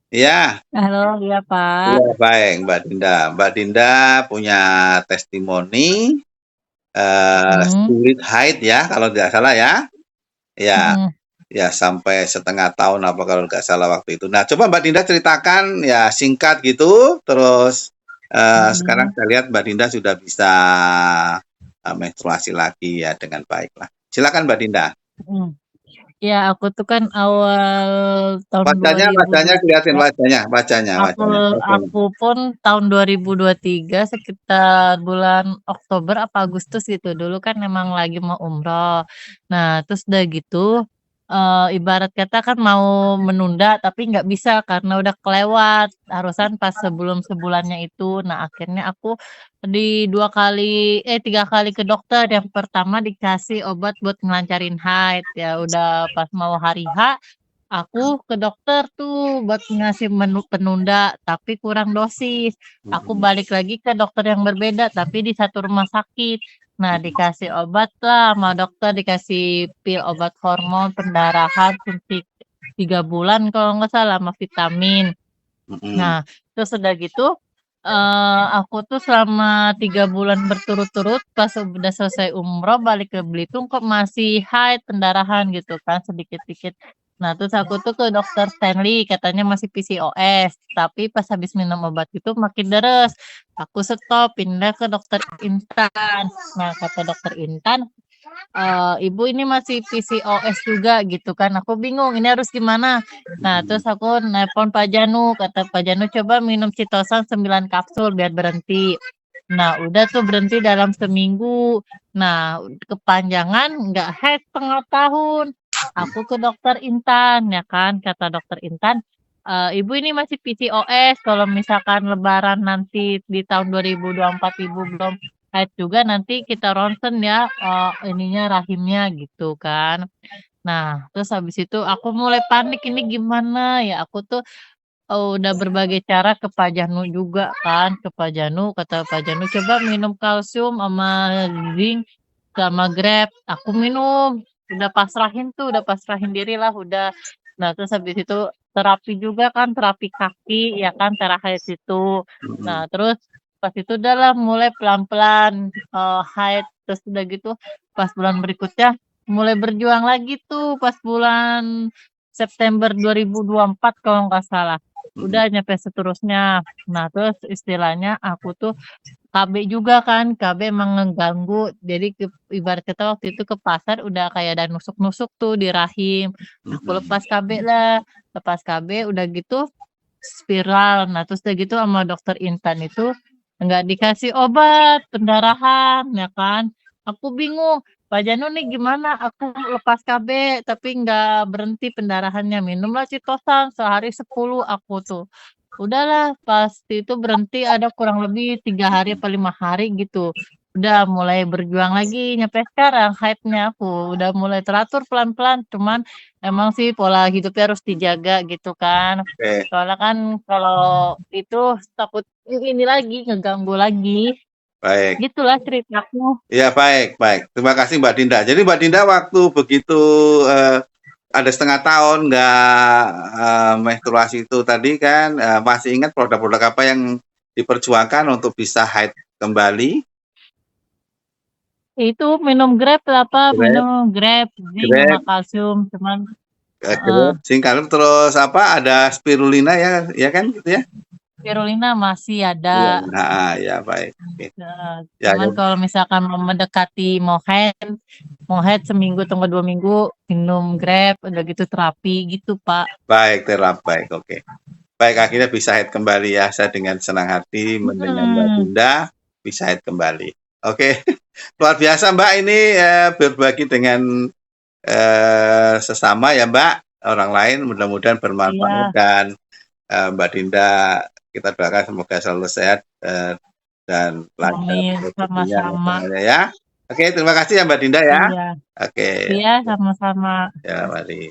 Iya, Halo, iya Pak. iya baik Mbak Dinda. Mbak Dinda punya testimoni Mm, spirit hide ya kalau tidak salah ya. Ya, mm, ya sampai setengah tahun apa kalau nggak salah waktu itu. Nah, coba Mbak Dinda ceritakan ya singkat gitu. Terus sekarang mm, saya lihat Mbak Dinda sudah bisa menstruasi lagi ya dengan baik lah. Silakan Mbak Dinda. mm. Ya, aku tuh kan awal tahun Wajahnya, wajahnya kelihatan 2023. wajahnya, wajahnya, Aku wajahnya. Wajahnya. aku pun tahun 2023 sekitar bulan Oktober apa Agustus gitu. Dulu kan memang lagi mau umroh. Nah, terus udah gitu ibarat kata kan mau menunda tapi nggak bisa karena udah kelewat. Harusan pas sebelum sebulannya itu. Nah, akhirnya aku di 3 kali ke dokter. Yang pertama dikasih obat buat ngelancarin haid. Ya udah pas mau hari H aku ke dokter tuh buat ngasih menu penunda, tapi kurang dosis. Aku Mm-mm. balik lagi ke dokter yang berbeda, tapi di satu rumah sakit. Nah, dikasih obat lah sama dokter, dikasih pil obat hormon pendarahan suntik 3 bulan kalau nggak salah sama vitamin. Mm-mm. Nah, terus udah gitu, aku tuh selama 3 bulan berturut-turut pas udah selesai umroh balik ke Belitung kok masih haid pendarahan gitu kan sedikit-sedikit. Nah, terus aku tuh ke dokter Stanley katanya masih PCOS, tapi pas habis minum obat itu makin deres. Aku stop pindah ke dokter Intan. Nah, kata dokter Intan, ibu ini masih PCOS juga gitu kan. Aku bingung ini harus gimana. Nah, terus aku nelpon Pak Janu, kata Pak Janu coba minum Citosan 9 kapsul biar berhenti. Nah, udah tuh berhenti dalam seminggu. Nah, kepanjangan nggak head setengah tahun. Aku ke dokter Intan, ya kan, kata dokter Intan, ibu ini masih PCOS, kalau misalkan lebaran nanti di tahun 2024 ibu belum haid juga nanti kita ronsen ya ininya rahimnya gitu kan. Nah, terus habis itu aku mulai panik ini gimana ya. Aku tuh udah berbagai cara ke Pak Janu juga kan, ke Pak Janu, kata Pak Janu coba minum kalsium sama zinc sama Grab. Aku minum, udah pasrahin tuh, udah pasrahin diri lah, udah. Nah, terus habis itu terapi juga kan, terapi kaki, ya kan, terakhir itu. Nah, Mm-mm. terus pas itu udah lah mulai pelan-pelan haid. Terus udah gitu, pas bulan berikutnya mulai berjuang lagi tuh, pas bulan September 2024 kalau nggak salah. Udah Mm-mm. nyampe seterusnya. Nah, terus istilahnya aku tuh KB juga kan, KB emang ngeganggu. Jadi ibarat kata waktu itu ke pasar udah kayak ada nusuk-nusuk tuh di rahim. Aku Mm-mm. lepas KB lah, lepas KB udah gitu spiral. Nah terus udah gitu sama dokter Intan itu nggak dikasih obat pendarahan, ya kan? Aku bingung. Pak Janu nih gimana? Aku lepas KB tapi nggak berhenti pendarahannya. Minumlah Citosan sehari 10 aku tuh. Udahlah, pas itu berhenti ada kurang lebih 3 hari atau 5 hari gitu. Udah mulai berjuang lagi nyampe sekarang haidnya aku udah mulai teratur pelan-pelan. Cuman emang sih pola hidupnya harus dijaga gitu kan. Oke. Soalnya kan kalau itu takut ini lagi ngeganggu lagi. Baik. Gitulah ceritaku. Ya, baik, baik. Terima kasih Mbak Dinda. Jadi Mbak Dinda waktu begitu ada setengah tahun nggak menstruasi itu tadi kan masih ingat produk-produk apa yang diperjuangkan untuk bisa haid kembali? Itu minum Grab lah apa? Grab, Minum Grab, zinc sama Grab, kalsium. Cuman Grab, uh, Singkalum, terus apa? Ada spirulina ya, ya kan gitu ya? spirulina masih ada. Iya, nah, ya baik. Oke. Nah, Ya, cuman kalau misalkan mau mendekati mau head seminggu tunggu 2 minggu minum Grab, udah gitu terapi gitu Pak. baik, terap baik. Oke. Baik, akhirnya bisa haid kembali ya. Saya dengan senang hati mendengar Mbak Hmm, Dinda bisa haid kembali. Oke, luar biasa Mbak ini berbagi dengan sesama ya Mbak, orang lain mudah-mudahan bermanfaat iya, dan Mbak Dinda kita doakan semoga selalu sehat dan lancar amin, rezekinya sama-sama. semuanya ya. Oke, terima kasih ya Mbak Dinda ya. Iya, Oke, iya sama-sama. ya mari.